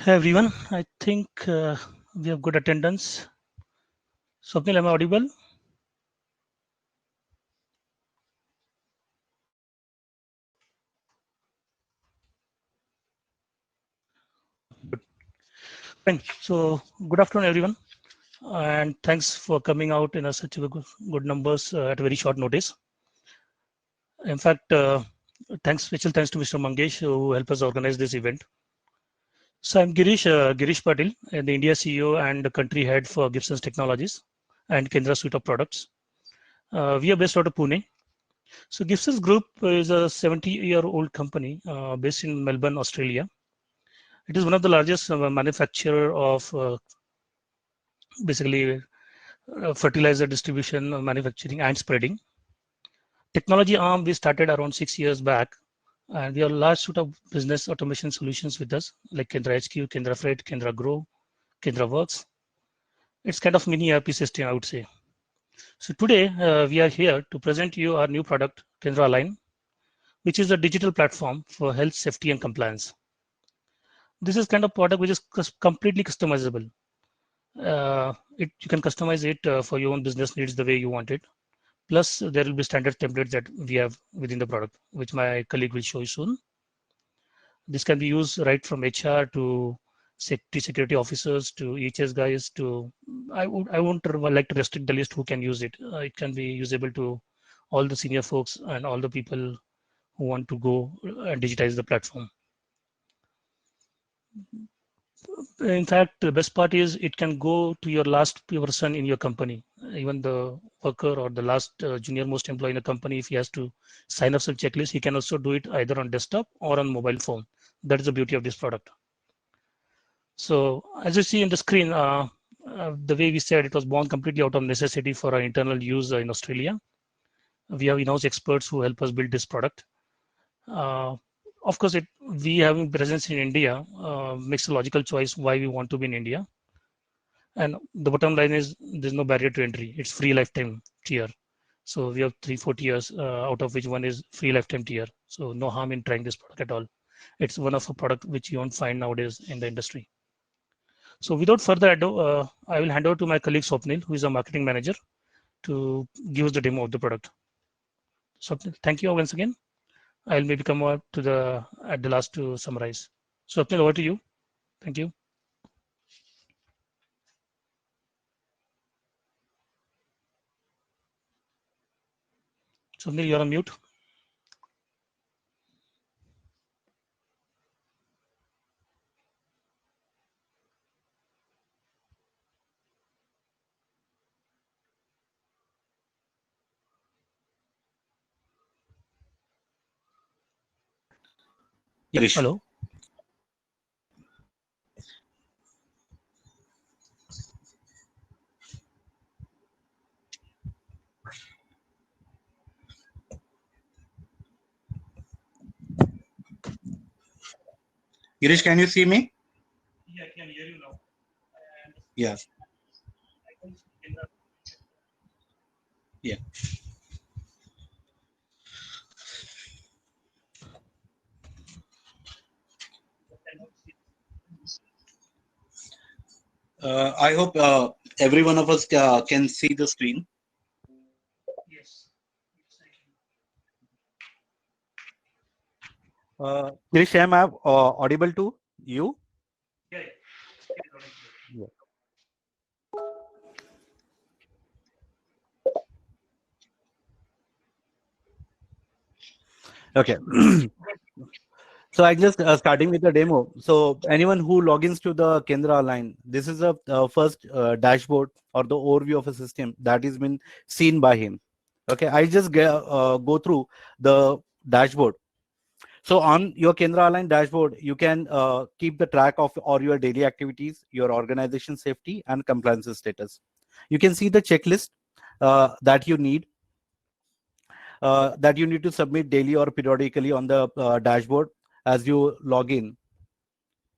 Hey everyone, I think we have good attendance. Swapnil, am I audible? Good. Fine. So, good afternoon, everyone, and thanks for coming out in such a good numbers at a very short notice. In fact, special thanks to Mr. Mangesh who helped us organize this event. So, I'm Girish Patil, the India CEO and the country head for Gibson's Technologies and Kendra suite of products. We are based out of Pune. So, Gibson's Group is a 70-year-old company based in Melbourne, Australia. It is one of the largest manufacturer of basically fertilizer distribution, manufacturing, and spreading. Technology arm we started around 6 years back, and we have a large suite of business automation solutions with us, like Kendra HQ, Kendra Freight, Kendra Grow, Kendra Works. It's kind of mini ERP system, I would say. So today we are here to present you our new product, Kendra Align, which is a digital platform for health, safety, and compliance. This is kind of product which is completely customizable. You can customize it for your own business needs the way you want it. Plus, there will be standard templates that we have within the product, which my colleague will show you soon. This can be used right from HR to security officers to EHS guys to I won't like to restrict the list who can use it. It can be usable to all the senior folks and all the people who want to go and digitize the platform. In fact, the best part is it can go to your last person in your company, even the worker or the last junior most employee in the company. If he has to sign up some checklist, he can also do it either on desktop or on mobile phone. That is the beauty of this product. So as you see in the screen, the way we said, it was born completely out of necessity for our internal use in Australia. We have in-house experts who help us build this product. Uh, of course, we having presence in India makes a logical choice why we want to be in India. And the bottom line is there's no barrier to entry. It's free lifetime tier. So we have 3-4 tiers, out of which one is free lifetime tier. So no harm in trying this product at all. It's one of a product which you won't find nowadays in the industry. So without further ado, I will hand over to my colleague Swapnil, who is a marketing manager, to give us the demo of the product. Swapnil, thank you once again. I'll maybe come up to the at the last to summarize. Swapnil, over to you. Thank you. Swapnil, you're on mute. Yeah, Girish. hello. Girish, can you see me? Yeah, I can hear you now. Yeah. Yeah. I hope every one of us can see the screen. Yes. Girish, am I audible to you? Yeah. Yeah. Okay. So I just starting with the demo. So anyone who logins to the Kendra line, this is a first dashboard or the overview of a system that is been seen by him. Okay, I just go through the dashboard. So on your Kendra Align dashboard, you can keep the track of all your daily activities, your organization safety and compliance status. You can see the checklist that you need to submit daily or periodically on the dashboard as you log in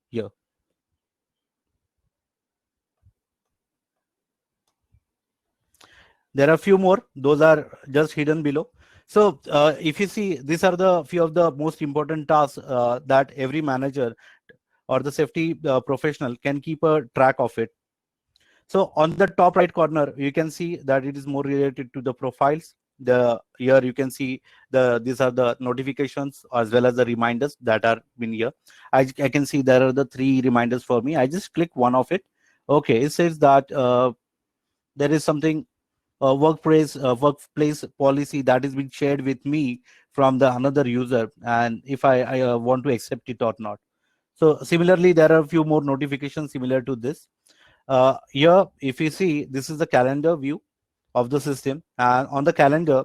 here. There are a few more. Those are just hidden below. So if you see, these are the few of the most important tasks that every manager or the safety professional can keep a track of it. So on the top right corner, you can see that it is more related to the profiles. Here you can see these are the notifications as well as the reminders that are in here. I can see there are the 3 reminders for me. I just click one of it. Okay, it says that there is something workplace policy that is being shared with me from the another user, and if I want to accept it or not. So similarly, there are a few more notifications similar to this. Here, if you see, this is the calendar view of the system, and on the calendar,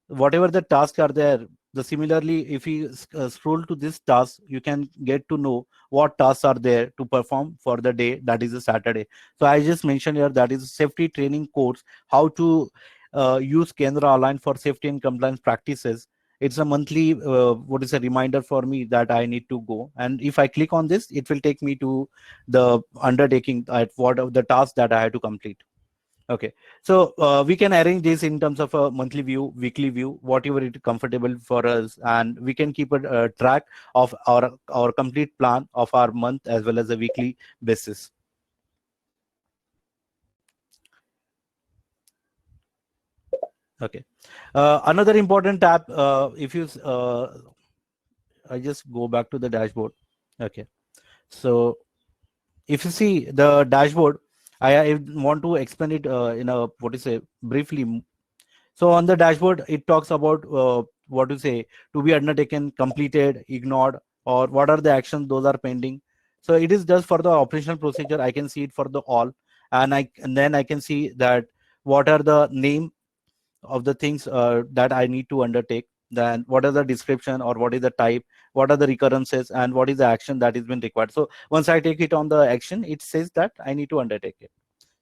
whatever the tasks are there, the similarly, if you scroll to this task, you can get to know what tasks are there to perform for the day, that is a Saturday. So I just mentioned here that is safety training course, how to use Kendra Align for safety and compliance practices. It's a monthly what is a reminder for me that I need to go, and if I click on this, it will take me to the undertaking at what of the tasks that I have to complete. Okay, so we can arrange this in terms of a monthly view, weekly view, whatever is comfortable for us, and we can keep a track of our complete plan of our month as well as a weekly basis. Okay, another important tab, if you I just go back to the dashboard. Okay, so if you see the dashboard, I want to explain it in a what to say briefly. So on the dashboard, it talks about what to say to be undertaken, completed, ignored, or what are the actions those are pending. So it is just for the operational procedure. I can see it for the all, and then I can see that what are the name of the things that I need to undertake. Then what are the description or what is the type, what are the recurrences, and what is the action that is been required. So once I take it on the action, it says that I need to undertake it.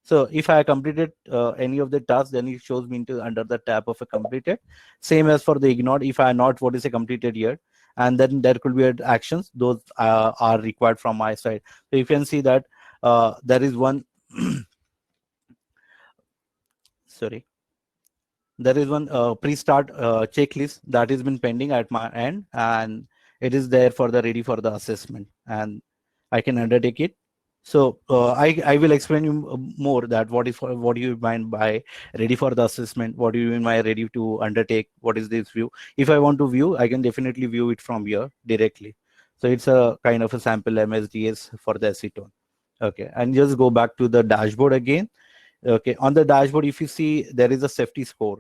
So if I completed any of the tasks, then it shows me into under the tab of a completed. Same as for the ignored, if I not what is a completed here, and then there could be actions, those are required from my side. So you can see that there is one sorry, there is one pre-start checklist that has been pending at my end, and it is there for the ready for the assessment, and I can undertake it. So I will explain you more that what do you mean by ready for the assessment, what do you mean by ready to undertake, what is this view. If I want to view, I can definitely view it from here directly. So it's a kind of a sample MSDS for the acetone. Okay, and just go back to the dashboard again. Okay, on the dashboard, if you see, there is a safety score.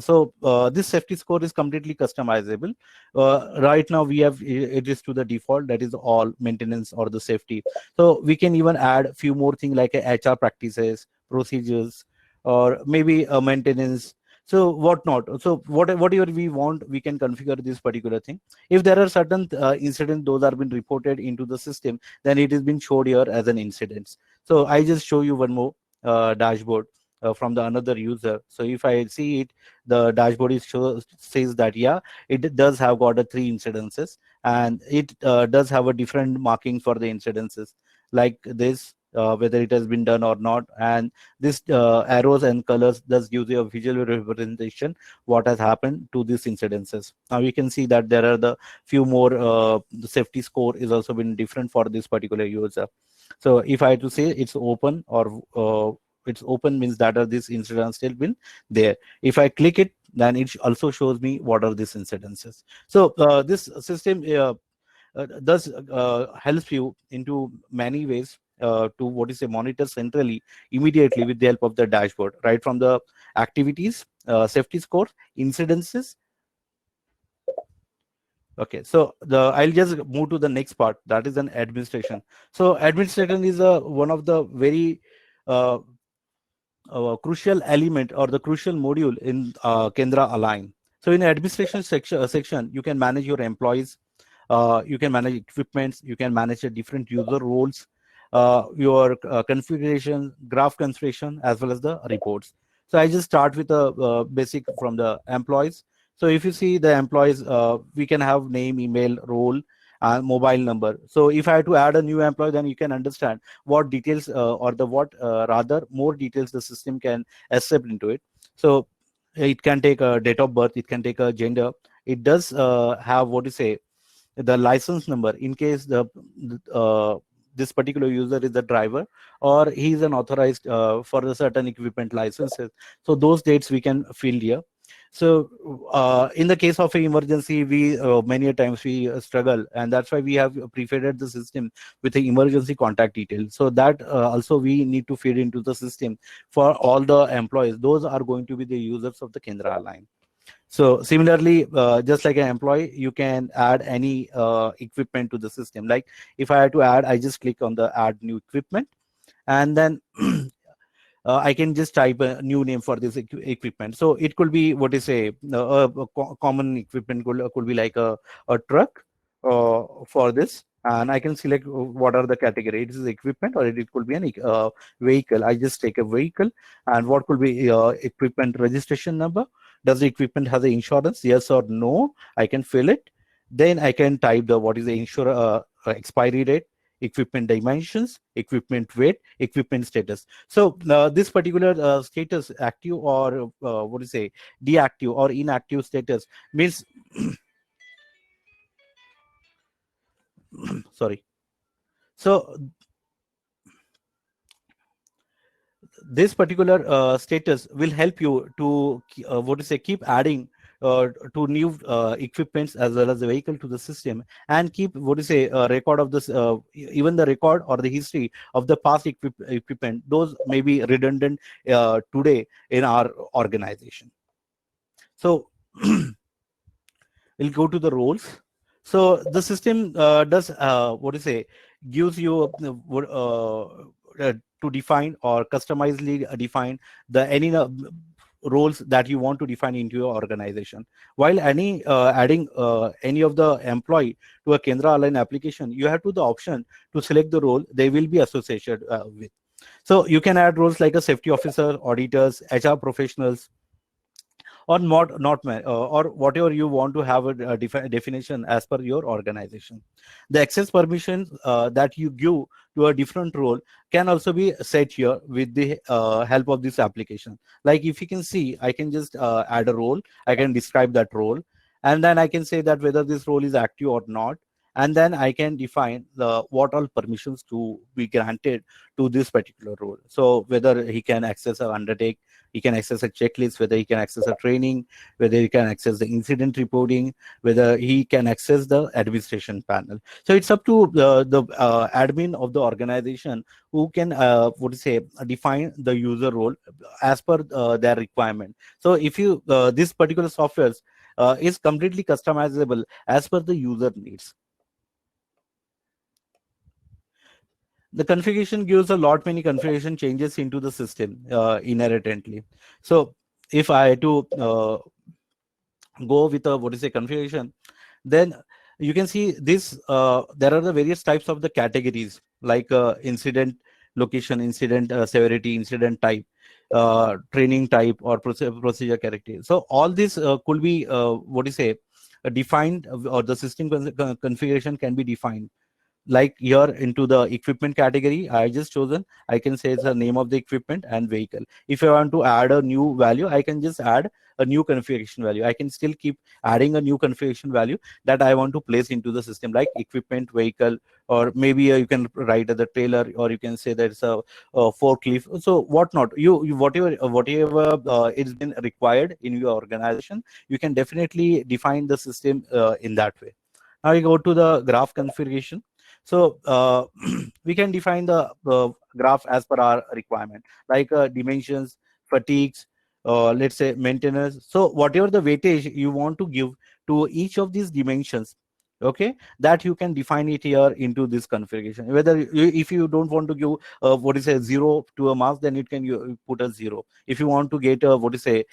So this safety score is completely customizable. Right now we have it is to the default, that is all maintenance or the safety. So we can even add a few more things like HR practices, procedures, or maybe a maintenance. So what not? So whatever we want, we can configure this particular thing. If there are certain incidents, those are been reported into the system, then it has been showed here as an incident. So I just show you one more dashboard from the another user. So if I see it, the dashboard says that yeah, it does have got a 3 incidences, and it does have a different marking for the incidences like this, whether it has been done or not, and this arrows and colors does give you a visual representation what has happened to these incidences. Now you can see that there are the few more the safety score is also been different for this particular user. So if I had to say it's open, or it's open means that are these incidents still been there. If I click it, then it also shows me what are these incidences. So this system does helps you into many ways to what is a monitor centrally immediately with the help of the dashboard, right from the activities, safety score, incidences. Okay, so I'll just move to the next part, that is an administration. So administration is one of the very crucial element or the crucial module in Kendra Align. So in administration section, you can manage your employees, you can manage equipments, you can manage the different user roles, your configuration, graph configuration, as well as the reports. So I just start with the basic from the employees. So if you see the employees, we can have name, email, role, and mobile number. So if I had to add a new employee, then you can understand what details or the what rather more details the system can accept into it. So it can take a date of birth, it can take a gender. It does have what to say the license number in case this particular user is a driver or he is an authorized for a certain equipment licenses. So those dates we can fill here. So in the case of an emergency, we many a times we struggle, and that's why we have prefigured the system with the emergency contact detail. So that also we need to feed into the system for all the employees. Those are going to be the users of the Kendra line. So similarly, just like an employee, you can add any equipment to the system. Like if I had to add, I just click on the add new equipment, and then I can just type a new name for this equipment. So it could be what is a common equipment could be like a truck for this, and I can select what are the category. It is equipment or it could be an vehicle. I just take a vehicle, and what could be equipment registration number. Does the equipment have the insurance? Yes or no? I can fill it. Then I can type the what is the expiry date, equipment dimensions, equipment weight, equipment status. So this particular status, active or what do you say, deactive or inactive status means sorry. So this particular status will help you to what to say, keep adding to new equipments as well as the vehicle to the system, and keep what to say a record of this even the record or the history of the past equipment. Those may be redundant today in our organization. So we'll go to the roles. So the system does what do you say, gives you to define or customizedly define the any roles that you want to define into your organization. While adding any of the employee to a Kendra Align application, you have to the option to select the role they will be associated with. So you can add roles like a safety officer, auditors, HR professionals, or not or whatever you want to have a definition as per your organization. The access permissions that you give to a different role can also be set here with the help of this application. Like if you can see, I can just add a role, I can describe that role, and then I can say that whether this role is active or not, and then I can define the what all permissions to be granted to this particular role. So whether he can access or undertake, he can access a checklist, whether he can access a training, whether he can access the incident reporting, whether he can access the administration panel. So it's up to the admin of the organization who can what to say define the user role as per their requirement. So if you this particular software is completely customizable as per the user needs. The configuration gives a lot many configuration changes into the system inherently. So if I had to go with a what is a configuration, then you can see this there are the various types of the categories, like incident location, incident severity, incident type, training type, or procedure character. So all this could be what do you say defined, or the system configuration can be defined. Like here into the equipment category, I just chosen, I can say it's the name of the equipment and vehicle. If I want to add a new value, I can just add a new configuration value. I can still keep adding a new configuration value that I want to place into the system, like equipment, vehicle, or maybe you can write the trailer, or you can say that it's a forklift. So whatnot, you whatever it's been required in your organization, you can definitely define the system in that way. Now we go to the graph configuration. So we can define the graph as per our requirement, like dimensions, fatigues, let's say maintenance. So whatever the weightage you want to give to each of these dimensions, okay, that you can define it here into this configuration. Whether if you don't want to give what is a 0 to a mass, then it can you put a 0. If you want to get a what is a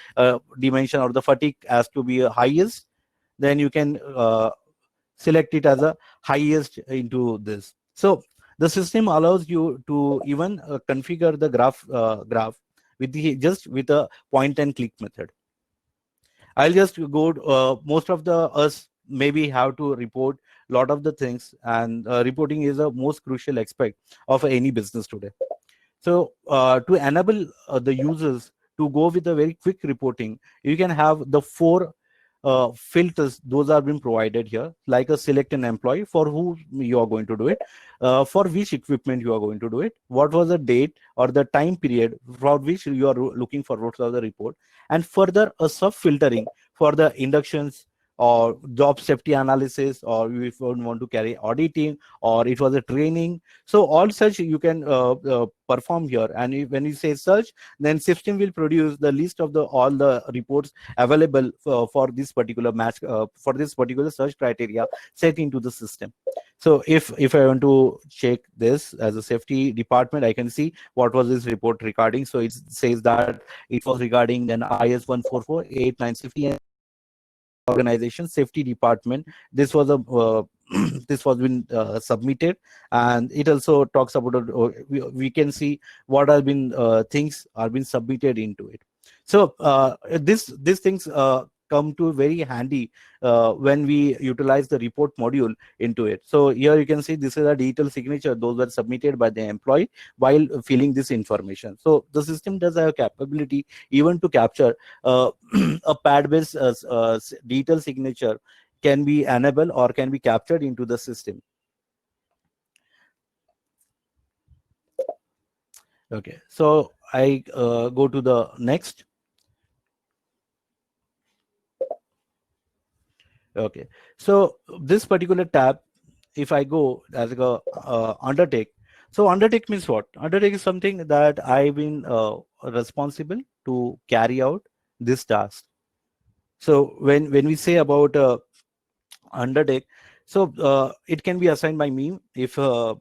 dimension or the fatigue as to be a highest, then you can select it as a highest into this. So the system allows you to even configure the graph with the just with a point and click method. I'll just go most of the us maybe have to report a lot of the things, and reporting is the most crucial aspect of any business today. So to enable the users to go with a very quick reporting, you can have the 4 filters, those are being provided here, like a select an employee for who you are going to do it, for which equipment you are going to do it, what was the date or the time period for which you are looking forward to the report, and further a sub filtering for the inductions or job safety analysis, or if you want to carry auditing, or it was a training. So all such you can perform here, and when you say search, then system will produce the list of the all the reports available for this particular match, for this particular search criteria set into the system. So if I want to check this as a safety department, I can see what was this report regarding. So it says that it was regarding an IS 14489 safety organization safety department. This was a this was been submitted, and it also talks about we can see what have been things are been submitted into it. So these things come to very handy when we utilize the report module into it. So here you can see this is a digital signature, those were submitted by the employee while filling this information. So the system does have capability even to capture a pad based digital signature can be enabled or can be captured into the system. Okay, so I go to the next. Okay, so this particular tab, if I go as a undertake, so undertake means what? Undertake is something that I've been responsible to carry out this task. So when we say about undertake, so it can be assigned by me if I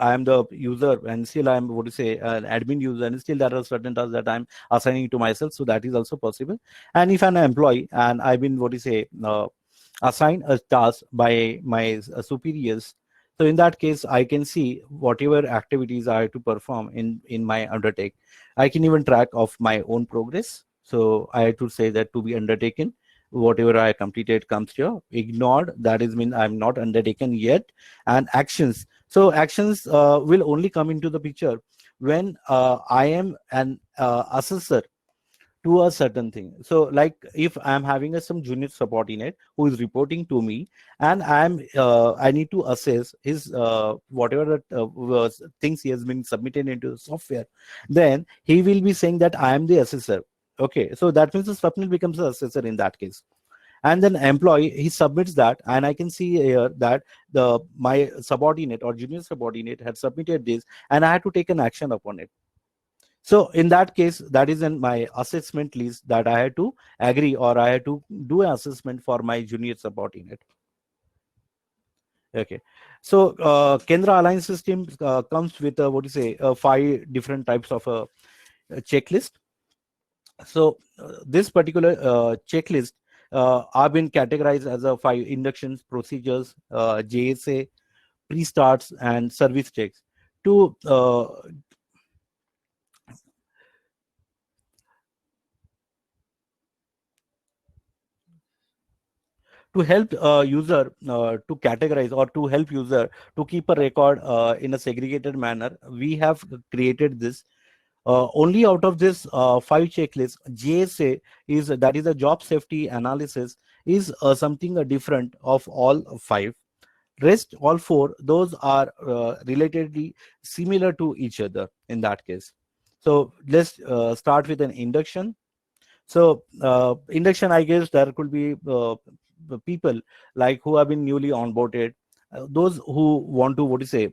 am the user and still I am what to say an admin user, and still there are certain tasks that I'm assigning to myself, so that is also possible. And if I'm an employee and I've been what to say assigned a task by my superiors, so in that case I can see whatever activities I have to perform in my undertake. I can even track of my own progress. So I have to say that to be undertaken, whatever I completed comes here. Ignored, that is mean I'm not undertaken yet. And actions, so actions will only come into the picture when I am an assessor to a certain thing. So like if I'm having some junior subordinate who is reporting to me, and I need to assess his whatever things he has been submitted into software, then he will be saying that I am the assessor. Okay, so that means the Swapnil becomes the assessor in that case. And then employee, he submits that, and I can see here that the my subordinate or junior subordinate had submitted this, and I had to take an action upon it. So in that case, that is in my assessment list that I had to agree or I had to do an assessment for my junior subordinate. Okay, so Kendra Alliance System comes with what you say 5 different types of a checklist. So this particular checklist have been categorized as a 5 inductions, procedures, JSA, pre-starts, and service checks to help user to categorize, or to help user to keep a record in a segregated manner. We have created this. Only out of this 5 checklists, JSA is that is a job safety analysis is something different of all 5. Rest all 4, those are relatedly similar to each other in that case. So let's start with an induction. So induction, I guess there could be people like who have been newly onboarded, those who want to what to say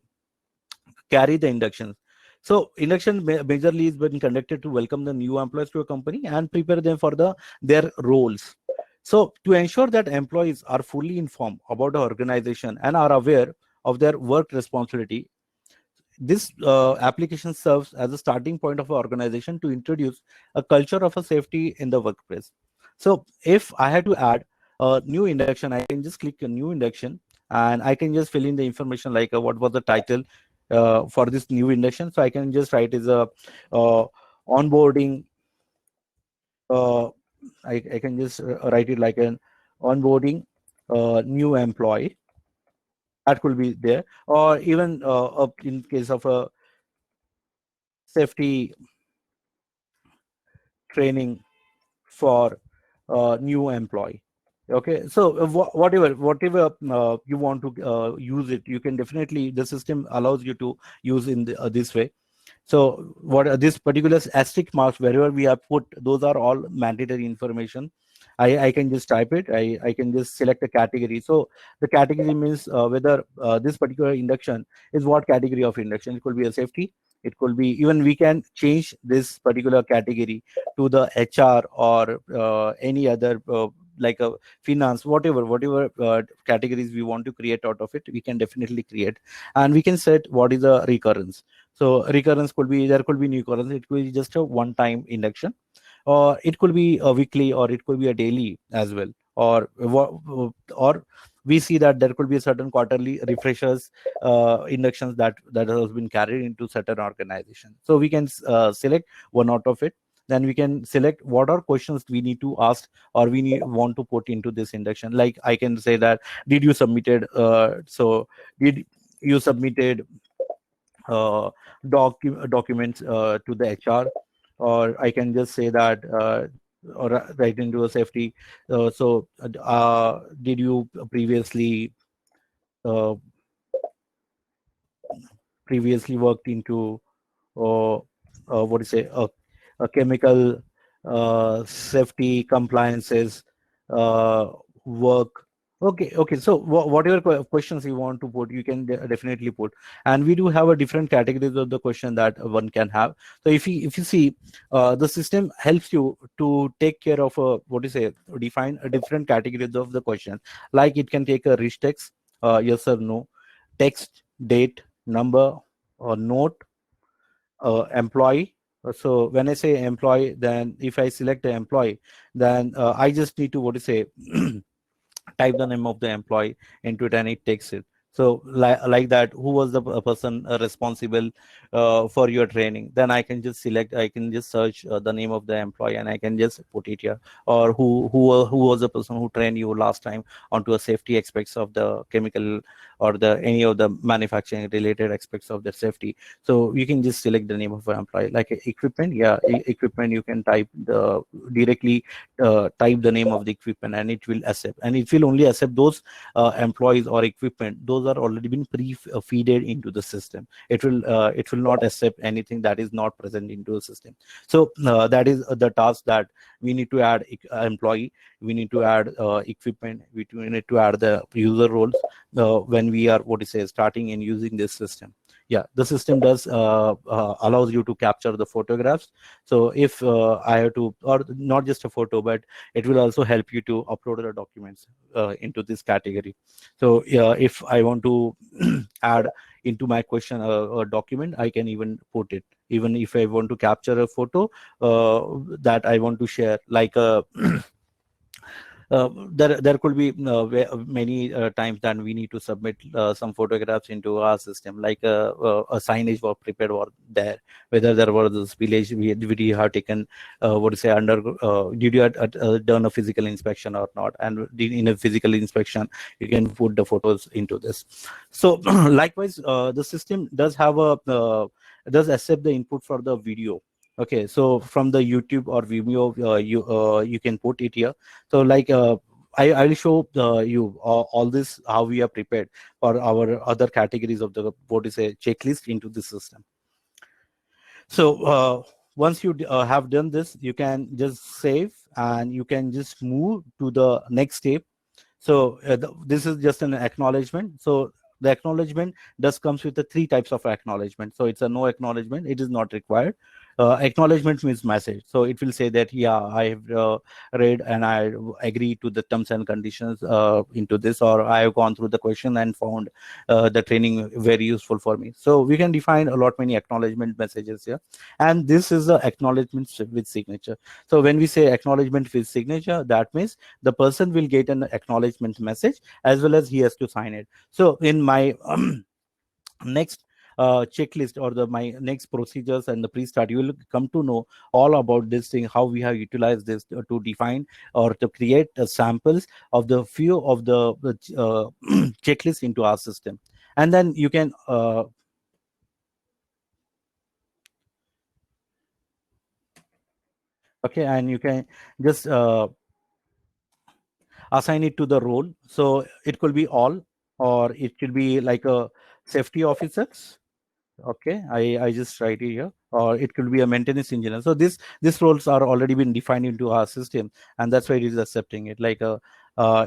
carry the inductions. So induction majorly is been conducted to welcome the new employees to a company and prepare them for their roles. So to ensure that employees are fully informed about the organization and are aware of their work responsibility, this application serves as a starting point of an organization to introduce a culture of a safety in the workplace. So if I had to add a new induction, I can just click a new induction, and I can just fill in the information like what was the title for this new induction. So I can just write as a onboarding. I can just write it like an onboarding new employee. That could be there, or even in case of a safety training for new employee. Okay, so whatever you want to use it, you can definitely, the system allows you to use in this way. So what this particular asterisk marks wherever we have put, those are all mandatory information. I can just type it. I can just select a category. So the category means whether this particular induction is what category of induction. It could be a safety. It could be, even we can change this particular category to the HR or any other like a finance, whatever categories we want to create out of it, we can definitely create. And we can set what is the recurrence. So recurrence could be, there could be new recurrence. It could be just a one-time induction, or it could be a weekly, or it could be a daily as well. Or we see that there could be a certain quarterly refreshers inductions that has been carried into certain organization. So we can select one out of it. Then we can select what are questions we need to ask, or want to put into this induction. Like I can say that, did you submitted did you submitted uh, documents to the HR, or I can just say that, or write into a safety. Did you uh, previously worked into what do you say, a chemical safety compliances work. Okay, so whatever questions you want to put, you can definitely put. And we do have a different categories of the question that one can have. So if you see, the system helps you to take care of what do you say, define a different categories of the question. Like it can take a rich text, yes or no, text, date, number, or note, employee. So when I say employee, then if I select the employee, then I just need to, what to say, type the name of the employee into it, and it takes it. So like that, who was the person responsible for your training, then I can just select, I can just search the name of the employee, and I can just put it here. Or who was the person who trained you last time onto a safety aspects of the chemical, or the any of the manufacturing related aspects of the safety. So you can just select the name of an employee. Like equipment, yeah, equipment, you can type the directly type the name of the equipment, and it will accept, and it will only accept those employees or equipment those are already been pre-feeded into the system. It will not accept anything that is not present into the system. So that is the task, that we need to add employee, we need to add equipment, we need to add the user roles when we are, what to say, starting and using this system. Yeah, the system does allows you to capture the photographs. So if I have to, or not just a photo, but it will also help you to upload the documents into this category. So yeah, if I want to add into my question a document, I can even put it. Even if I want to capture a photo that I want to share, like a there could be many times that we need to submit some photographs into our system, like a signage was prepared or there, whether there was this village we have taken, what to say, under did you done a physical inspection or not, and in a physical inspection you can put the photos into this. So likewise, the system does have a does accept the input for the video. Okay, so from the YouTube or Vimeo, you can put it here. So like I will show you all this, how we are prepared for our other categories of the, what is a checklist into the system. So once you have done this, you can just save, and you can just move to the next step. So this is just an acknowledgement. So the acknowledgement does comes with the three types of acknowledgement. So it's a no acknowledgement, it is not required. Acknowledgement means message. So it will say that, yeah, I have read and I agree to the terms and conditions into this, or I have gone through the question and found the training very useful for me. So we can define a lot many acknowledgement messages here. And this is the acknowledgement with signature. So when we say acknowledgement with signature, that means the person will get an acknowledgement message as well as he has to sign it. So in my next checklist, or the my next procedures and the pre-start, you will come to know all about this thing, how we have utilized this to define or to create samples of the few of the checklist into our system. And then you can okay, and you can just assign it to the role. So it could be all, or it could be like a safety officers. Okay, I just write it here, or it could be a maintenance engineer. So these roles are already been defined into our system, and that's why it is accepting it. Like a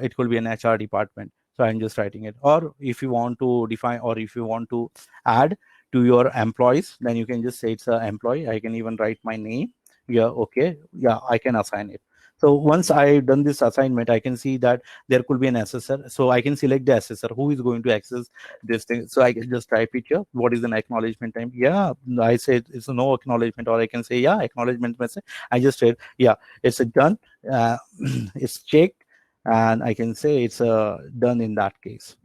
it could be an HR department. So I'm just writing it. Or if you want to define, or if you want to add to your employees, then you can just say it's an employee. I can even write my name. Yeah, okay, yeah, I can assign it. So once I've done this assignment, I can see that there could be an assessor. So I can select the assessor who is going to access this thing. So I can just type it here. What is an acknowledgement time? Yeah, I said it's a no acknowledgement, or I can say, yeah, acknowledgement message. I just said, yeah, it's a done. It's checked, and I can say it's done in that case.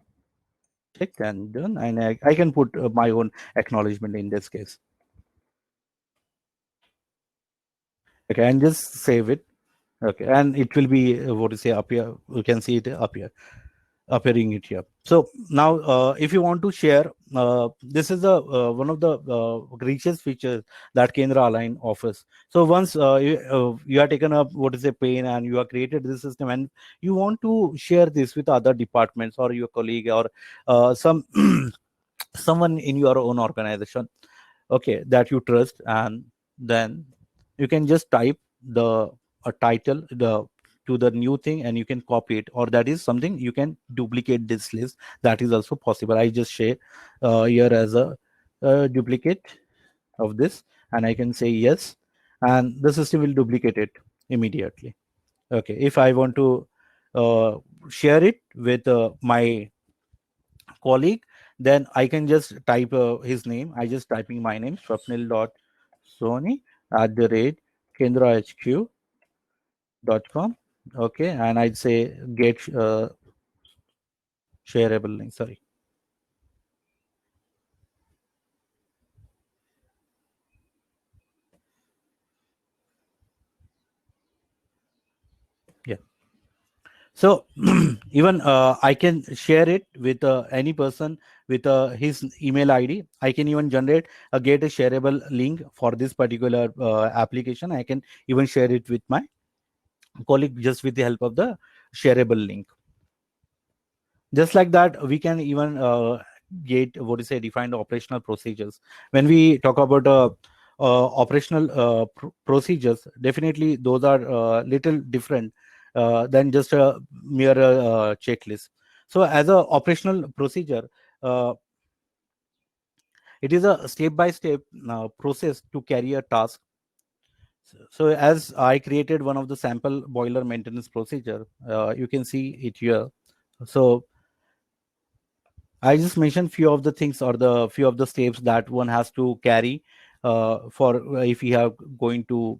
Checked and done, and I can put my own acknowledgement in this case. Okay, and just save it. Okay, and it will be what to say up here. You can see it up here, appearing it here. So now, if you want to share, this is the one of the richest features that Kendra Align offers. So once you are taken up what is a pain, and you have created this system, and you want to share this with other departments or your colleague, or some someone in your own organization, okay, that you trust, and then you can just type the a title to the new thing, and you can copy it, or that is something you can duplicate this list. That is also possible. I just share here as a duplicate of this, and I can say yes, and the system will duplicate it immediately. Okay, if I want to share it with my colleague, then I can just type his name. I just typing my name, Swapnil dot Soni @ kendrahq.com. Okay, and I'd say get shareable link. Sorry. Yeah. So even I can share it with any person with his email ID. I can even generate get a shareable link for this particular application. I can even share it with my colleague just with the help of the shareable link. Just like that, we can even get what is say defined operational procedures. When we talk about operational procedures, definitely those are little different than just a mere checklist. So as a operational procedure, it is a step-by-step process to carry a task. So as I created one of the sample boiler maintenance procedure, you can see it here. So I just mentioned few of the things, or the few of the steps that one has to carry for if he have going to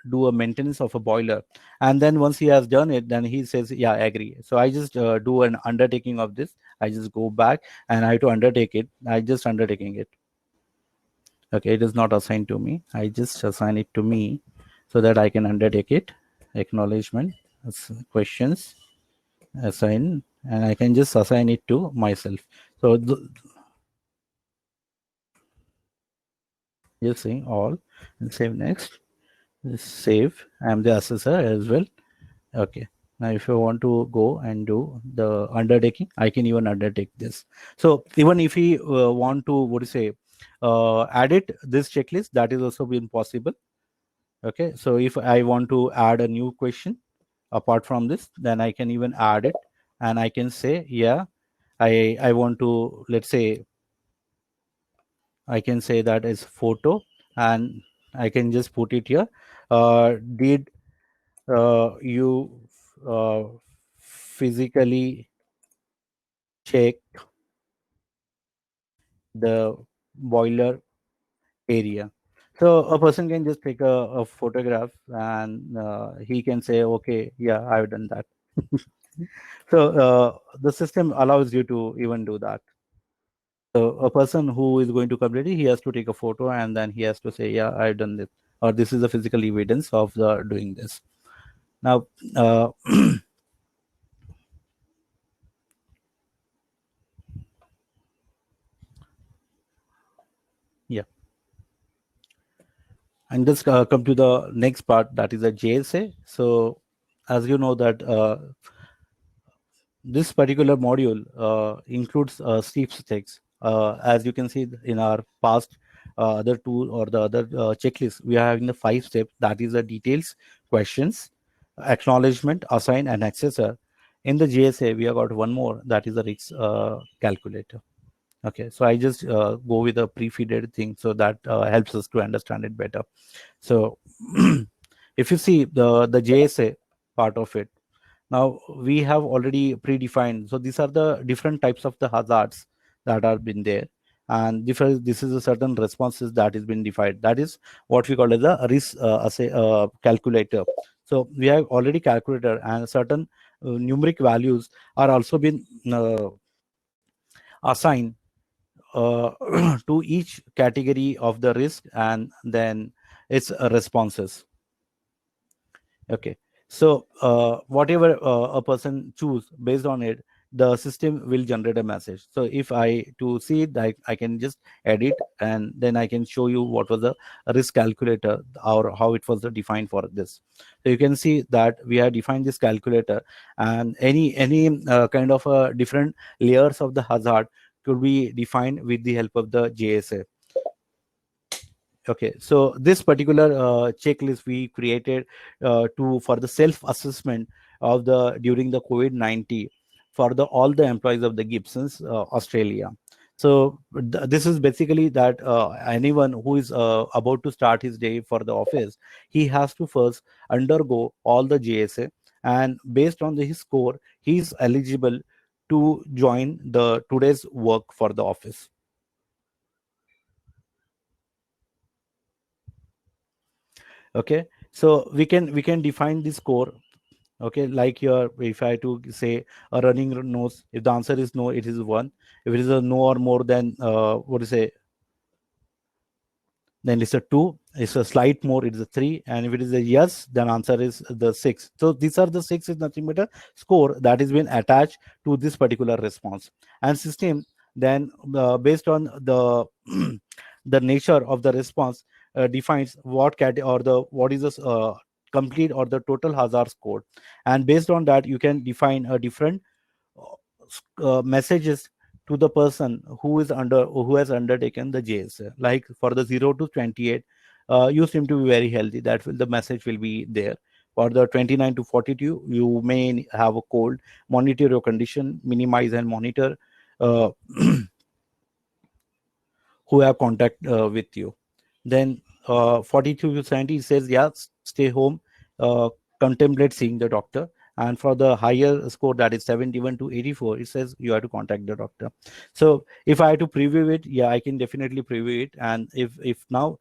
do a maintenance of a boiler. And then once he has done it, then he says, yeah, I agree. So I just do an undertaking of this. I just go back and I have to undertake it. I just undertaking it. Okay, it is not assigned to me. I just assign it to me so that I can undertake it. Acknowledgement, questions, assign, and I can just assign it to myself. So just saying all and save next. Just save. I'm the assessor as well. Okay. Now, if you want to go and do the undertaking, I can even undertake this. So even if we want to, what do you say, edit this checklist, that is also been possible. Okay. So if I want to add a new question apart from this, then I can even add it, and I can say, yeah, I want to, let's say, I can say that is photo, and I can just put it here. Did you physically check the boiler area? So a person can just take a photograph, and he can say, okay, yeah, I've done that. So the system allows you to even do that. So a person who is going to complete it, he has to take a photo, and then he has to say, yeah, I've done this, or this is the physical evidence of the doing this. Now, yeah, and just come to the next part, that is a JSA. So as you know that this particular module includes sweepstakes. As you can see in our past other two or the other checklist, we are having the 5 steps. That is the details, questions, acknowledgement, assign, and accessor. In the JSA, we have got one more, that is the risk calculator. Okay, so I just go with a pre-feeded thing, so that helps us to understand it better. So if you see the JSA part of it, now we have already predefined. So these are the different types of the hazards that are been there, and different. This is a certain responses that is been defined. That is what we call as a risk calculator. So we have already calculated, and certain numeric values are also been assigned to each category of the risk, and then its responses. Okay, so whatever a person choose, based on it, the system will generate a message. So if I to see it, I can just edit, and then I can show you what was the risk calculator or how it was defined for this. So you can see that we have defined this calculator, and any kind of different layers of the hazard could be defined with the help of the JSA. Okay, so this particular checklist we created for the self assessment of the during the COVID-19 for the all the employees of the Gibsons Australia. So this is basically that anyone who is about to start his day for the office, he has to first undergo all the JSA, and based on his score, he is eligible to join the today's work for the office. Okay, so we can define the score. Okay, like here, if I to say a running nose, if the answer is no, it is 1. If it is a no or more than what to say, then it's a 2. It's a slight more, it is a 3. And if it is a yes, then answer is the 6. So these are the 6 is nothing but a score that is been attached to this particular response. And system then based on the the nature of the response defines what or the what is the complete or the total hazard score, and based on that you can define a different messages to the person who has undertaken the JSA. Like for the 0 to 28, you seem to be very healthy. That will the message will be there. For the 29 to 42, you may have a cold. Monitor your condition, minimize and monitor uh, who have contact with you. Then 42 to 70 says, yeah, stay home, contemplate seeing the doctor. And for the higher score, that is 71 to 84, it says you have to contact the doctor. So if I had to preview it, yeah, I can definitely preview it. And if now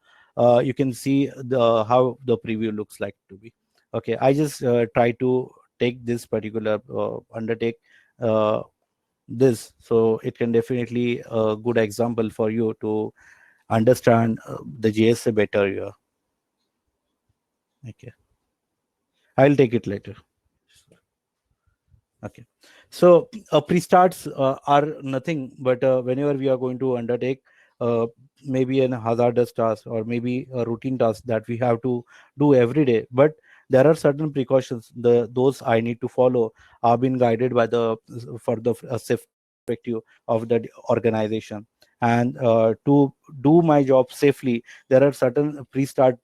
you can see the how the preview looks like to be. Okay, I just try to take this particular undertake this, so it can definitely a good example for you to understand the JSA better here. Okay, I'll take it later. Okay, so pre-starts are nothing but whenever we are going to undertake maybe an hazardous task or maybe a routine task that we have to do every day, but there are certain precautions those I need to follow are being guided by the for the safety perspective of the organization. And to do my job safely, there are certain pre-start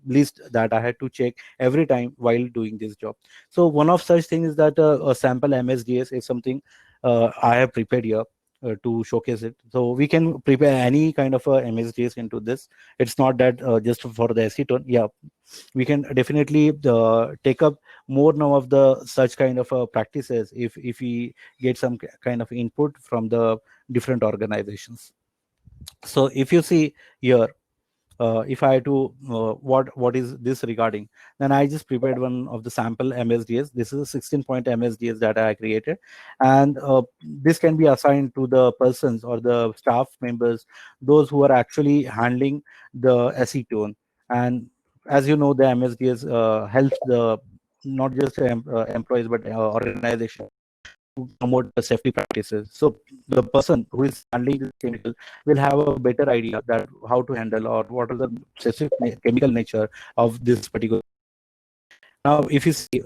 list that I had to check every time while doing this job. So one of such things is that a sample MSDS is something I have prepared here to showcase it. So we can prepare any kind of a MSDS into this. It's not that just for the acetone. Yeah, we can definitely take up more now of the such kind of practices if we get some kind of input from the different organizations. So if you see here, if I had to what is this regarding, then I just prepared one of the sample MSDS. This is a 16-point MSDS that I created, and this can be assigned to the persons or the staff members, those who are actually handling the acetone. And as you know, the MSDS helps the not just employees but organization to promote the safety practices. So the person who is handling this chemical will have a better idea that how to handle or what are the specific chemical nature of this particular. Now, if you see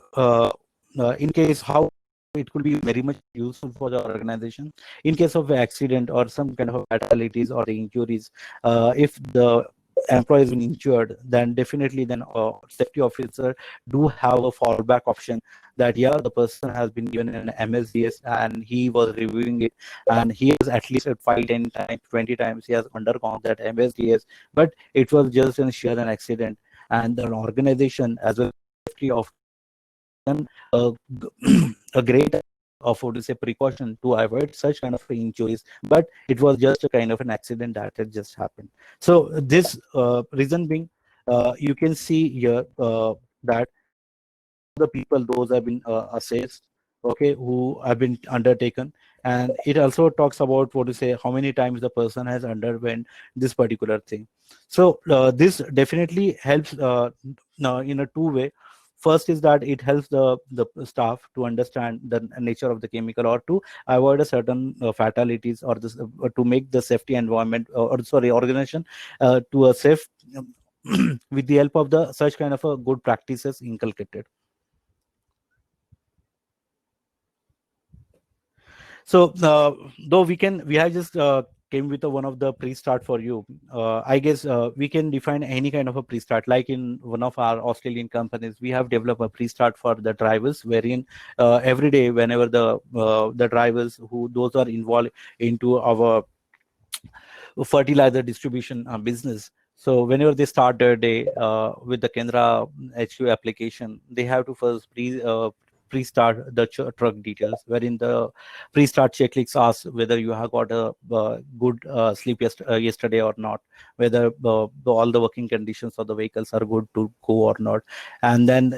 in case how it could be very much useful for the organization in case of accident or some kind of fatalities or the injuries. If the employee has been injured, then definitely then safety officer do have a fallback option that yeah, the person has been given an MSDS and he was reviewing it, and he has at least at 5, 10 times, 20 times he has undergone that MSDS, but it was just an sheer an accident, and the organization as well as safety of a, a great of what to say precaution to avoid such kind of injuries, but it was just a kind of an accident that had just happened. So this reason being, you can see here that the people those have been assessed, okay, who have been undertaken, and it also talks about what to say how many times the person has underwent this particular thing. So this definitely helps in a two-way. First is that it helps the staff to understand the nature of the chemical or to avoid a certain fatalities or this to make the safety environment or sorry organization to a safe with the help of the such kind of a good practices inculcated. So though we have just came with one of the pre-start for you. I guess we can define any kind of a pre-start. Like in one of our Australian companies, we have developed a pre-start for the drivers, wherein every day, whenever the drivers who those are involved into our fertilizer distribution business. So whenever they start their day with the Kendra HQ application, they have to first pre-start the truck details, wherein the pre-start checklist asks whether you have got a good sleep yesterday or not, whether all the working conditions of the vehicles are good to go or not, and then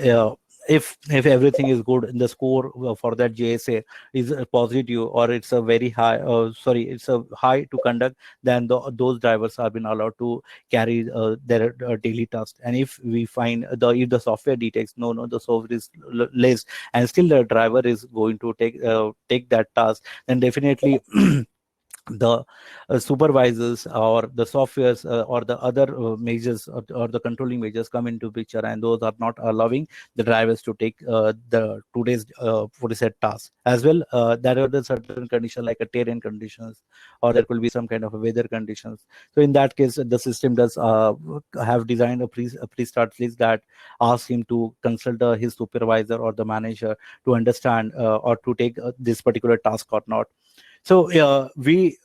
if everything is good in the score for that JSA is positive or it's a very high sorry it's a high to conduct, then those drivers have been allowed to carry their daily tasks. And if we find if the software detects no the software is less and still the driver is going to take that task, then definitely the supervisors or the softwares or the other measures or the controlling measures come into picture, and those are not allowing the drivers to take the today's what is said task as well. There are the certain conditions like a terrain conditions, or there could be some kind of a weather conditions. So in that case, the system does have designed a pre-start list that asks him to consult his supervisor or the manager to understand or to take this particular task or not. So we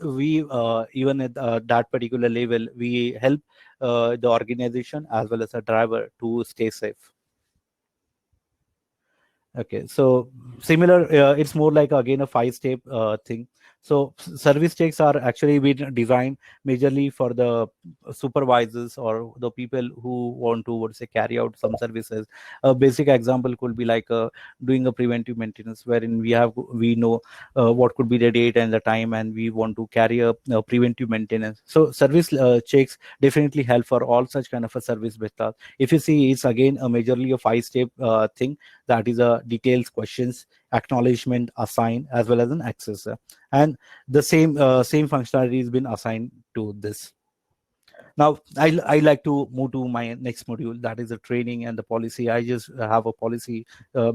even at that particular level, we help the organization as well as a driver to stay safe. Okay, so similar, it's more like again a 5-step thing. So service checks are actually been designed majorly for the supervisors or the people who want to what say carry out some services. A basic example could be like doing a preventive maintenance, wherein we know what could be the date and the time, and we want to carry a preventive maintenance. So service checks definitely help for all such kind of a service based task. If you see, it's again a majorly a 5-step thing, that is a details, questions, acknowledgement, assign, as well as an access, and the same functionality has been assigned to this. Now I like to move to my next module, that is the training and the policy. I just have a policy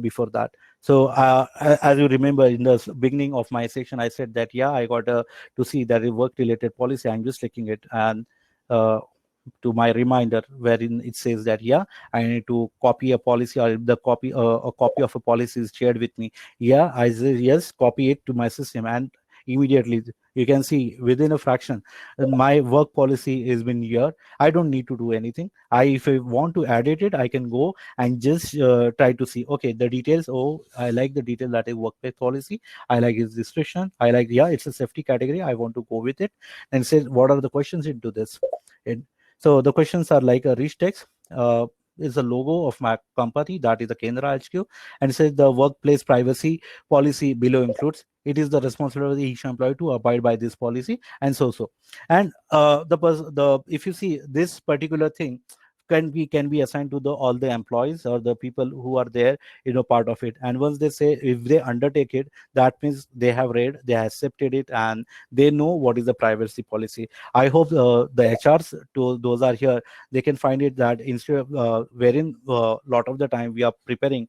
before that. So as you remember in the beginning of my section, I said that yeah, I got to see that a work related policy. I'm just clicking it, and to my reminder wherein it says that yeah, I need to copy a policy, or the copy a copy of a policy is shared with me. Yeah, I say yes, copy it to my system, and immediately you can see within a fraction my work policy has been here. I don't need to do anything. If I want to edit it, I can go and just try to see, okay, the details. Oh, I like the detail that is workplace policy. I like its description. I like, yeah, it's a safety category, I want to go with it. And say what are the questions into this. So the questions are like a rich text is the logo of my company, that is the Kendra HQ, and it says the workplace privacy policy below includes. It is the responsibility of each employee to abide by this policy, and so. And the if you see this particular thing can be assigned to the all the employees or the people who are there, part of it. And once they say if they undertake it, that means they have read, they have accepted it, and they know what is the privacy policy. I hope the HRs to those are here, they can find it that instead of wherein lot of the time we are preparing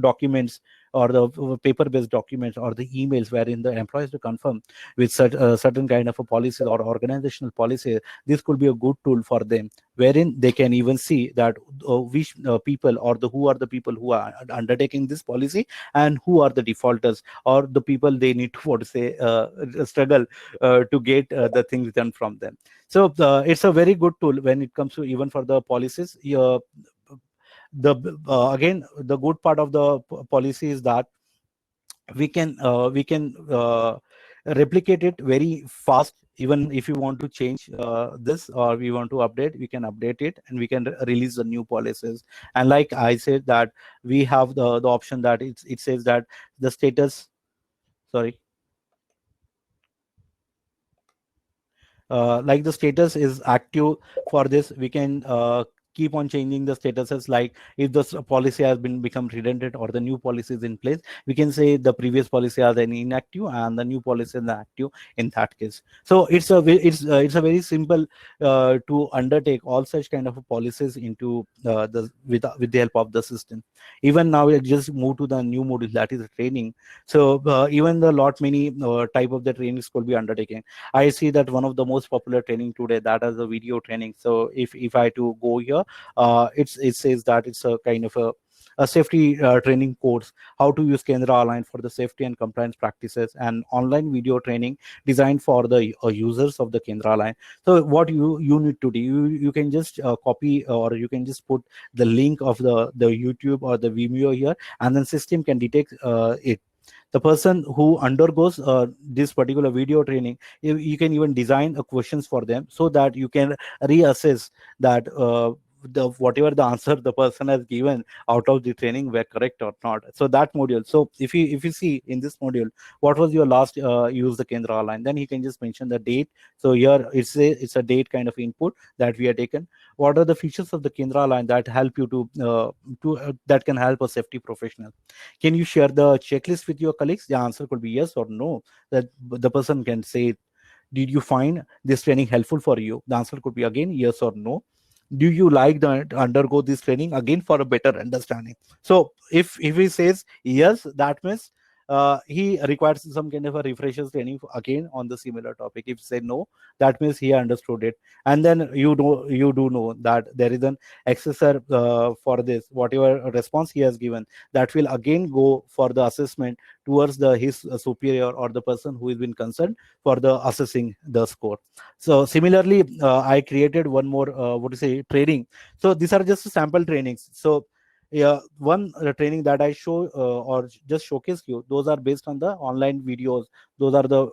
documents or the paper-based documents or the emails wherein the employees to confirm with certain kind of a policies or organizational policy, this could be a good tool for them, wherein they can even see that which people or the who are the people who are undertaking this policy and who are the defaulters or the people they need to what to say struggle to get the things done from them. So it's a very good tool when it comes to even for the policies. The again, the good part of the policy is that we can replicate it very fast. Even if you want to change this or we want to update, we can update it and we can release the new policies. And like I said that we have the option that it says that the status, sorry, like the status is active. For this we can keep on changing the statuses. Like if this policy has been become redundant or the new policy is in place, we can say the previous policy has an inactive and the new policy is active in that case. So it's a very simple to undertake all such kind of policies into the with the help of the system. Even now we just move to the new module, that is training. So even the lot many type of the trainings could be undertaken. I see that one of the most popular training today, that is the video training. So if I to go here, it says that it's a kind of a safety training course, how to use Kendra Align for the safety and compliance practices, and online video training designed for the users of the Kendra Align. So what you need to do, you can just copy or you can just put the link of the YouTube or the Vimeo here, and then system can detect it. The person who undergoes this particular video training, you can even design questions for them so that you can reassess that the whatever the answer the person has given out of the training were correct or not. So that module, so if you see in this module, what was your last use the Kendra Align, then he can just mention the date. So here it's a date kind of input that we are taken. What are the features of the Kendra Align that help you to that can help a safety professional? Can you share the checklist with your colleagues? The answer could be yes or no. That the person can say, did you find this training helpful for you? The answer could be again yes or no. Do you like to undergo this training? Again, for a better understanding. So if he says yes, that means he requires some kind of a refreshers training again on the similar topic. If say no, that means he understood it. And then you do know that there is an accessor for this. Whatever response he has given, that will again go for the assessment towards his superior or the person who has been concerned for the assessing the score. So similarly, I created one more what to say training. So these are just sample trainings. So yeah, one training that I show or just showcase you, those are based on the online videos. Those are the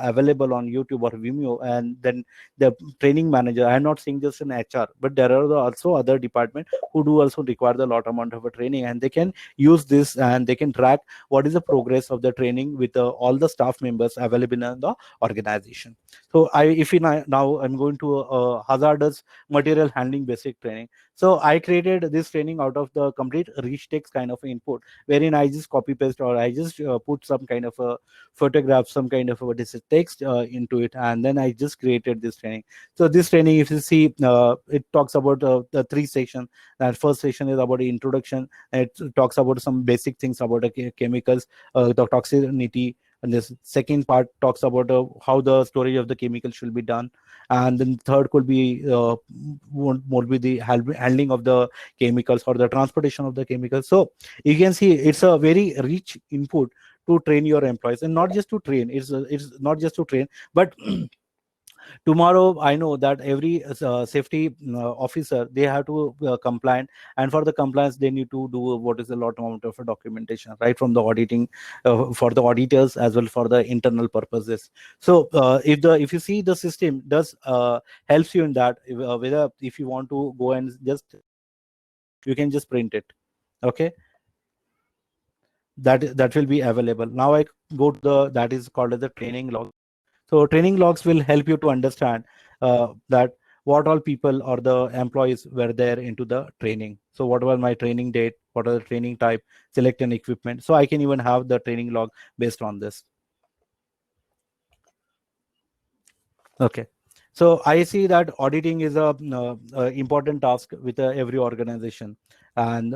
available on YouTube or Vimeo. And then the training manager, I'm not saying just an HR, but there are also other department who do also require the lot amount of a training, and they can use this and they can track what is the progress of the training with all the staff members available in the organization. So if now I'm going to hazardous material handling basic training. So I created this training out of the complete rich text kind of input, wherein I just copy paste or I just put some kind of a photograph, some kind of a text into it, and then I just created this training. So this training, if you see, it talks about the three sections. That first section is about the introduction. It talks about some basic things about the chemicals, the toxicity. And this second part talks about how the storage of the chemical should be done. And then third could be more be the handling of the chemicals or the transportation of the chemicals. So you can see it's a very rich input to train your employees, and not just to train. It's not just to train, but tomorrow I know that every safety officer, they have to compliant, and for the compliance they need to do what is a lot amount of documentation, right, from the auditing for the auditors as well for the internal purposes. So if you see the system does helps you in that, whether if you want to go and just you can just print it. Okay, that will be available. Now I go to the that is called as the training log. So training logs will help you to understand that what all people or the employees were there into the training. So what was my training date, what are the training type, select an equipment. So I can even have the training log based on this. Okay, so I see that auditing is a important task with every organization, and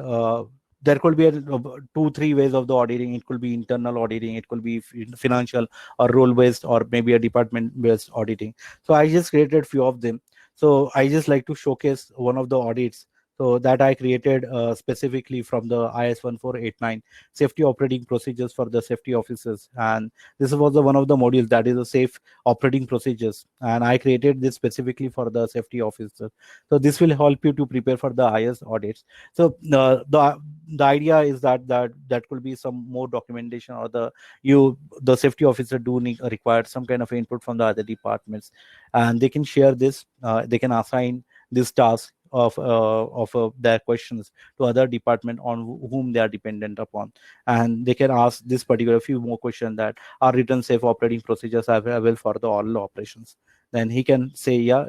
there could be 2-3 ways of the auditing. It could be internal auditing, it could be financial or role based, or maybe a department based auditing. So I just created few of them. So I just like to showcase one of the audits so that I created specifically from the IS 1489 safety operating procedures for the safety officers. And this was the one of the modules that is a safe operating procedures, and I created this specifically for the safety officer. So this will help you to prepare for the IS audits. So the idea is that could be some more documentation, or the safety officer do need require some kind of input from the other departments, and they can share this, they can assign this task of their questions to other department on whom they are dependent upon, and they can ask this particular few more questions that are written safe operating procedures available for the all operations. Then he can say yeah,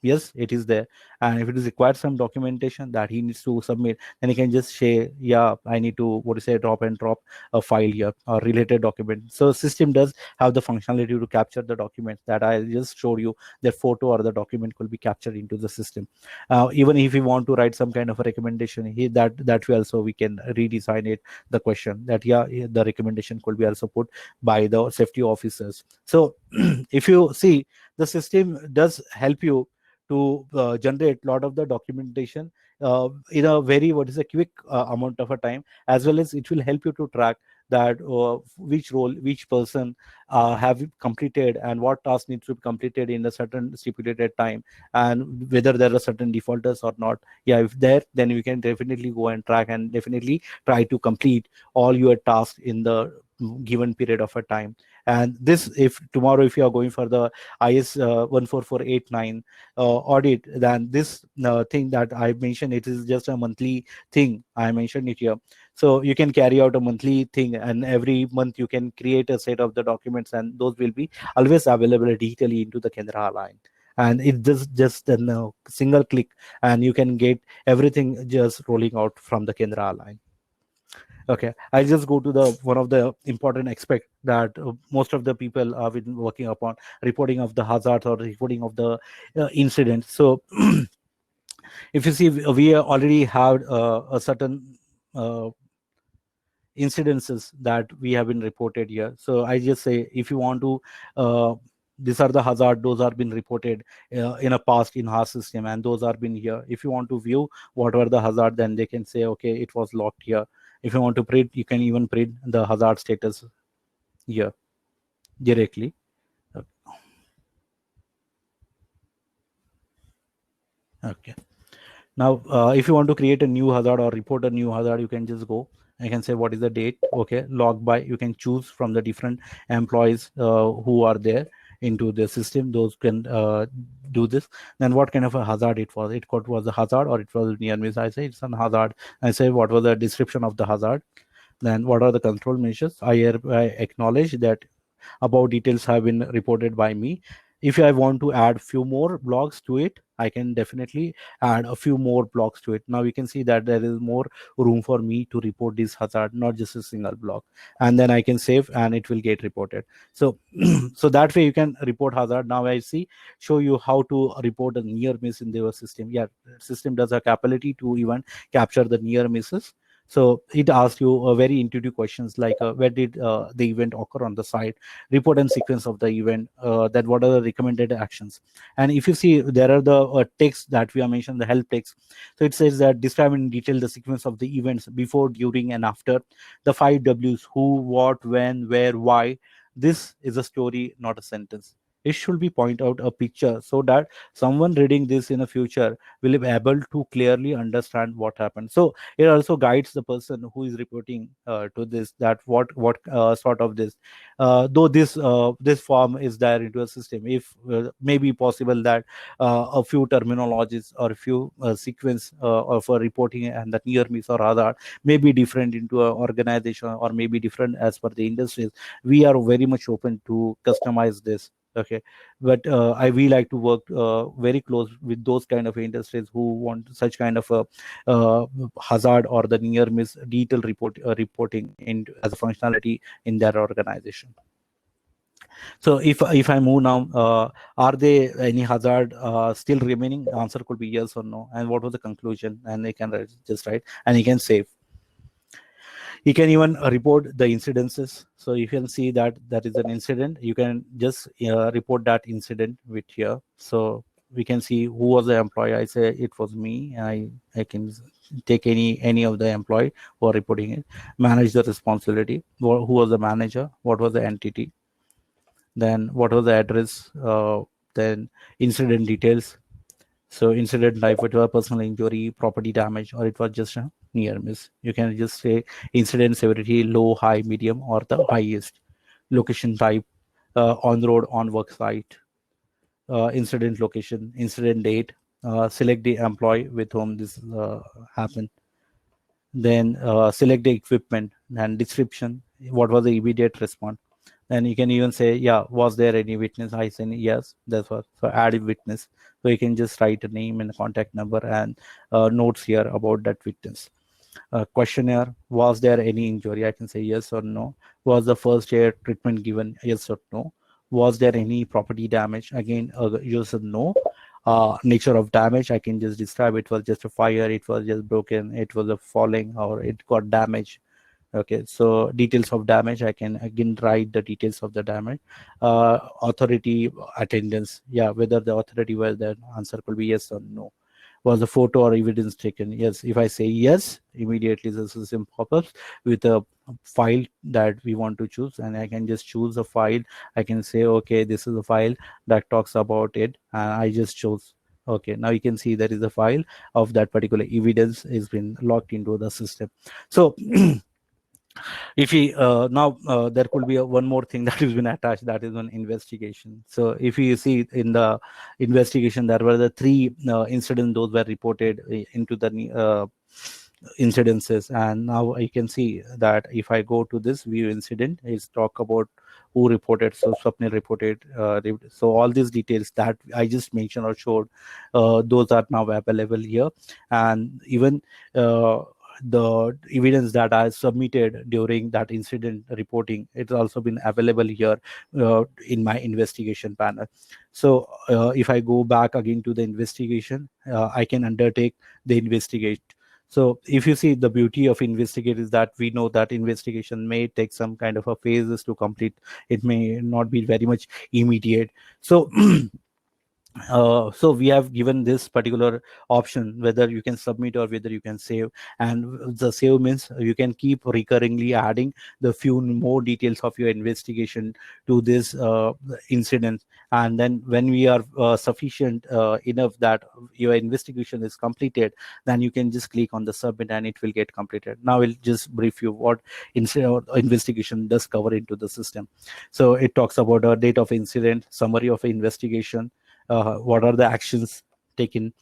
yes, it is there. And if it is required some documentation that he needs to submit, then he can just say yeah, I need to drop and drop a file here or related document. So system does have the functionality to capture the documents that I just showed you. That photo or the document could be captured into the system. Even if we want to write some kind of a recommendation, that way also we can redesign it, the question that the recommendation could be also put by the safety officers. So if you see, the system does help you to generate a lot of the documentation in a very quick amount of a time, as well as it will help you to track that which role which person have completed and what task needs to be completed in a certain stipulated time, and whether there are certain defaulters or not. Yeah, if there, then you can definitely go and track and definitely try to complete all your tasks in the given period of a time. And this, if tomorrow if you are going for the IS 14489 audit, then this thing that I mentioned, it is just a monthly thing. I mentioned it here. So you can carry out a monthly thing, and every month you can create a set of the documents, and those will be always available digitally into the Kendra Align. And it does just a single click, and you can get everything just rolling out from the Kendra Align. Okay, I just go to the one of the important aspect that most of the people have been working upon: reporting of the hazards or reporting of the incidents. So if you see, we already have a certain incidences that we have been reported here. So I just say, if you want to these are the hazard, those are been reported in a past in our system, and those are been here. If you want to view what were the hazard, then they can say okay, it was locked here. If you want to print, you can even print the hazard status here directly. Okay, now if you want to create a new hazard or report a new hazard, you can just go. I can say what is the date. Okay, log by. You can choose from the different employees who are there into the system. Those can do this. Then what kind of a hazard it was? It was a hazard or it was near miss. I say it's an hazard. I say what was the description of the hazard. Then what are the control measures? I acknowledge that above details have been reported by me. If I want to add few more blocks to it, I can definitely add a few more blocks to it. Now you can see that there is more room for me to report this hazard, not just a single block. And then I can save and it will get reported. So so that way you can report hazard. Now I show you how to report a near miss in the system. Yeah, system does have capability to even capture the near misses. So it asks you very intuitive questions like where did the event occur on the site, report and sequence of the event, that what are the recommended actions. And if you see, there are the text that we have mentioned, the help text. So it says that describe in detail the sequence of the events before, during, and after. The 5 W's: who, what, when, where, why. This is a story, not a sentence. It should be point out a picture so that someone reading this in the future will be able to clearly understand what happened. So it also guides the person who is reporting to this, that what sort of this though this form is there into a system, if may be possible that a few terminologies or a few sequence of a reporting and the near miss or other may be different into an organization or may be different as per the industries. We are very much open to customize this. Okay, but we like to work very close with those kind of industries who want such kind of a hazard or the near miss detailed reporting in as a functionality in their organization. So if I move now, are there any hazard still remaining? The answer could be yes or no. And what was the conclusion? And they can just write and you can save. You can even report the incidences. So if you can see that that is an incident, you can just report that incident with here. So we can see who was the employee. I say it was me. I can take any of the employee who are reporting it, manage the responsibility, who was the manager, what was the entity, then what was the address, then incident details. So incident type, it was a personal injury, property damage, or it was just a near miss. You can just say incident severity, low, high, medium, or the highest. Location type, on road, on work site. Incident location, incident date. Select the employee with whom this happened. Then select the equipment and description. What was the immediate response? And you can even say, yeah, was there any witness? I say yes, that's what. So add a witness. So you can just write a name and a contact number and notes here about that witness. Questionnaire, was there any injury? I can say yes or no. Was the first aid treatment given? Yes or no. Was there any property damage? Again, yes or no. Nature of damage, I can just describe it was just a fire, it was just broken, it was a falling, or it got damaged. Okay, so details of damage, I can again write the details of the damage. Authority attendance, yeah, whether the authority was there, answer could be yes or no. Was the photo or evidence taken? Yes. If I say yes, immediately the system pop-ups with a file that we want to choose, and I can just choose a file. I can say, okay, this is a file that talks about it, and I just chose. Okay, now you can see there is a file of that particular evidence has been locked into the system. So if we now there could be one more thing that has been attached, that is an investigation. So if you see in the investigation, there were the three incidents those were reported into the incidences, and now I can see that if I go to this view incident, it's talk about who reported. So Swapnil reported, so all these details that I just mentioned or showed, those are now available here. And even the evidence that I submitted during that incident reporting, it's also been available here in my investigation panel. So if I go back again to the investigation, I can undertake the investigate. So if you see, the beauty of investigate is that we know that investigation may take some kind of a phases to complete. It may not be very much immediate. So so we have given this particular option whether you can submit or whether you can save. And the save means you can keep recurringly adding the few more details of your investigation to this incident. And then when we are sufficient enough that your investigation is completed, then you can just click on the submit and it will get completed. Now I'll just brief you what investigation does cover into the system. So it talks about a date of incident, summary of investigation, what are the actions taken,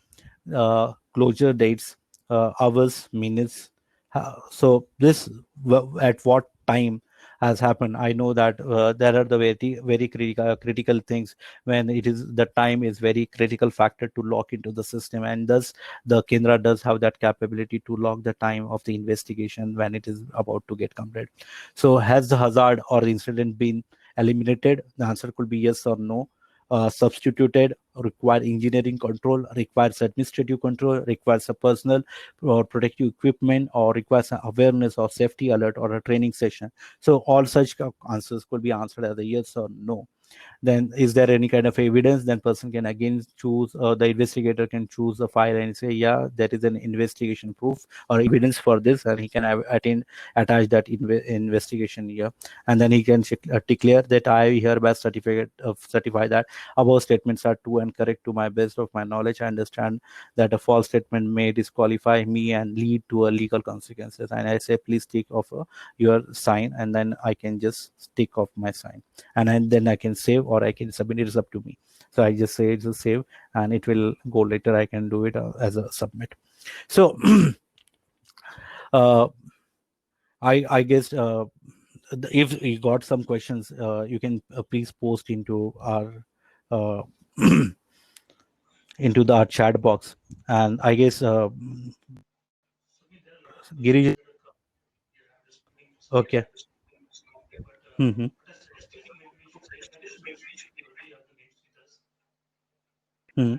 closure dates, hours, minutes. So this at what time has happened. I know that there are the very critical things when it is the time is very critical factor to lock into the system, and thus the Kendra does have that capability to lock the time of the investigation when it is about to get completed. So has the hazard or incident been eliminated? The answer could be yes or no. Substituted, require engineering control, requires administrative control, requires a personal or protective equipment, or requires an awareness or safety alert or a training session. So all such answers could be answered as a yes or no. Then is there any kind of evidence? Then person can again choose, the investigator can choose a file and say, yeah, there is an investigation proof or evidence for this, and he can attach that investigation here. And then he can declare that I hereby certify that above statements are true and correct to my best of my knowledge. I understand that a false statement may disqualify me and lead to a legal consequences. And I say, please take off your sign, and then I can just take off my sign, and then I can save or I can submit. It is up to me. So I just say it's a save, and it will go later. I can do it as a submit. So uh, I guess if you got some questions, you can please post into our uh, into the our chat box. And I guess Girish, okay. Hmm. Hmm.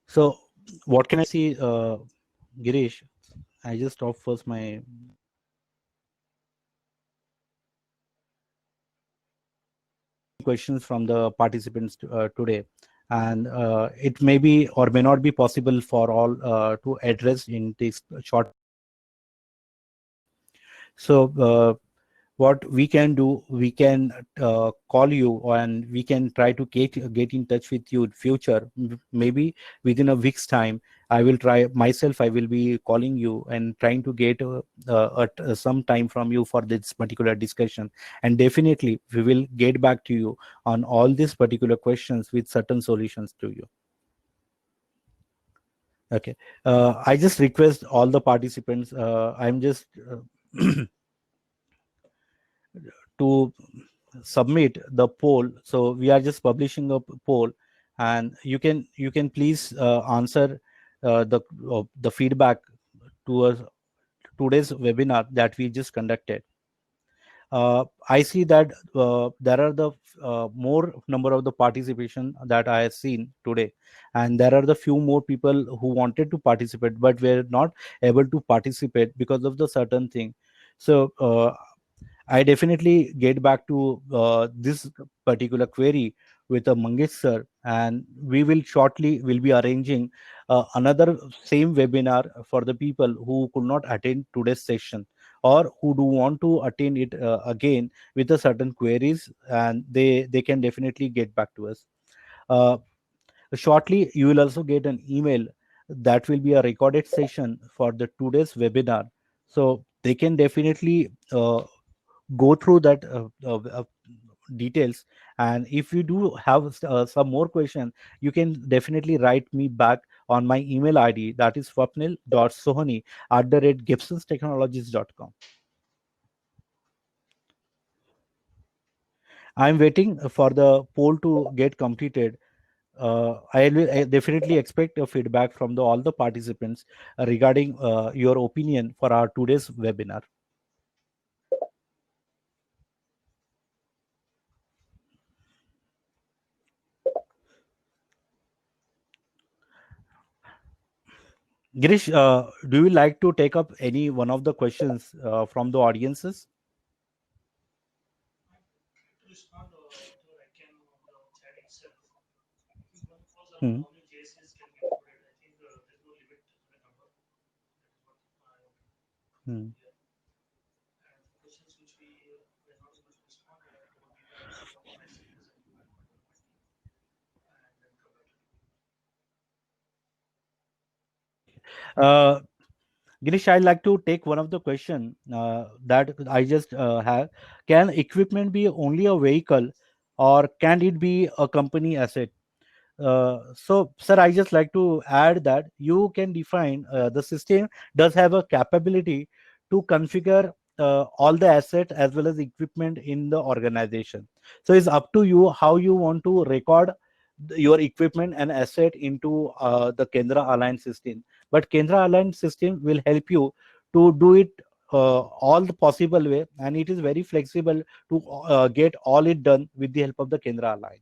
So what can I see, Girish? I just stop first my questions from the participants today, and it may be or may not be possible for all to address in this short. So what we can do, we can call you and we can try to get in touch with you in future. Maybe within a week's time, I will try myself, I will be calling you and trying to get some time from you for this particular discussion, and definitely we will get back to you on all these particular questions with certain solutions to you. Okay, I just request all the participants, I'm just to submit the poll. So we are just publishing a poll, and you can please answer the feedback to us today's webinar that we just conducted. I see that there are the more number of the participation that I have seen today, and there are the few more people who wanted to participate but were not able to participate because of the certain thing. So I definitely get back to this particular query with a Mangesh sir, and we will shortly will be arranging another same webinar for the people who could not attend today's session or who do want to attend it again with a certain queries, and they can definitely get back to us. Uh, Shortly, you will also get an email that will be a recorded session for the today's webinar, so they can definitely go through that details. And if you do have some more question, you can definitely write me back on my email id, that is swapnil.sohani@gibsonstechnologies.com. I'm waiting for the poll to get completed. I definitely expect a feedback from all the participants regarding your opinion for our today's webinar. Girish, do you like to take up any one of the questions from the audiences? Hmm. Hmm. Uh, Girish, I'd like to take one of the question that I just have. Can equipment be only a vehicle, or can it be a company asset? So, sir, I just like to add that you can define the system does have a capability to configure all the asset as well as equipment in the organization. So it's up to you how you want to record your equipment and asset into the Kendra Alliance system. But Kendra Alliance system will help you to do it all the possible way, and it is very flexible to get all it done with the help of the Kendra Alliance.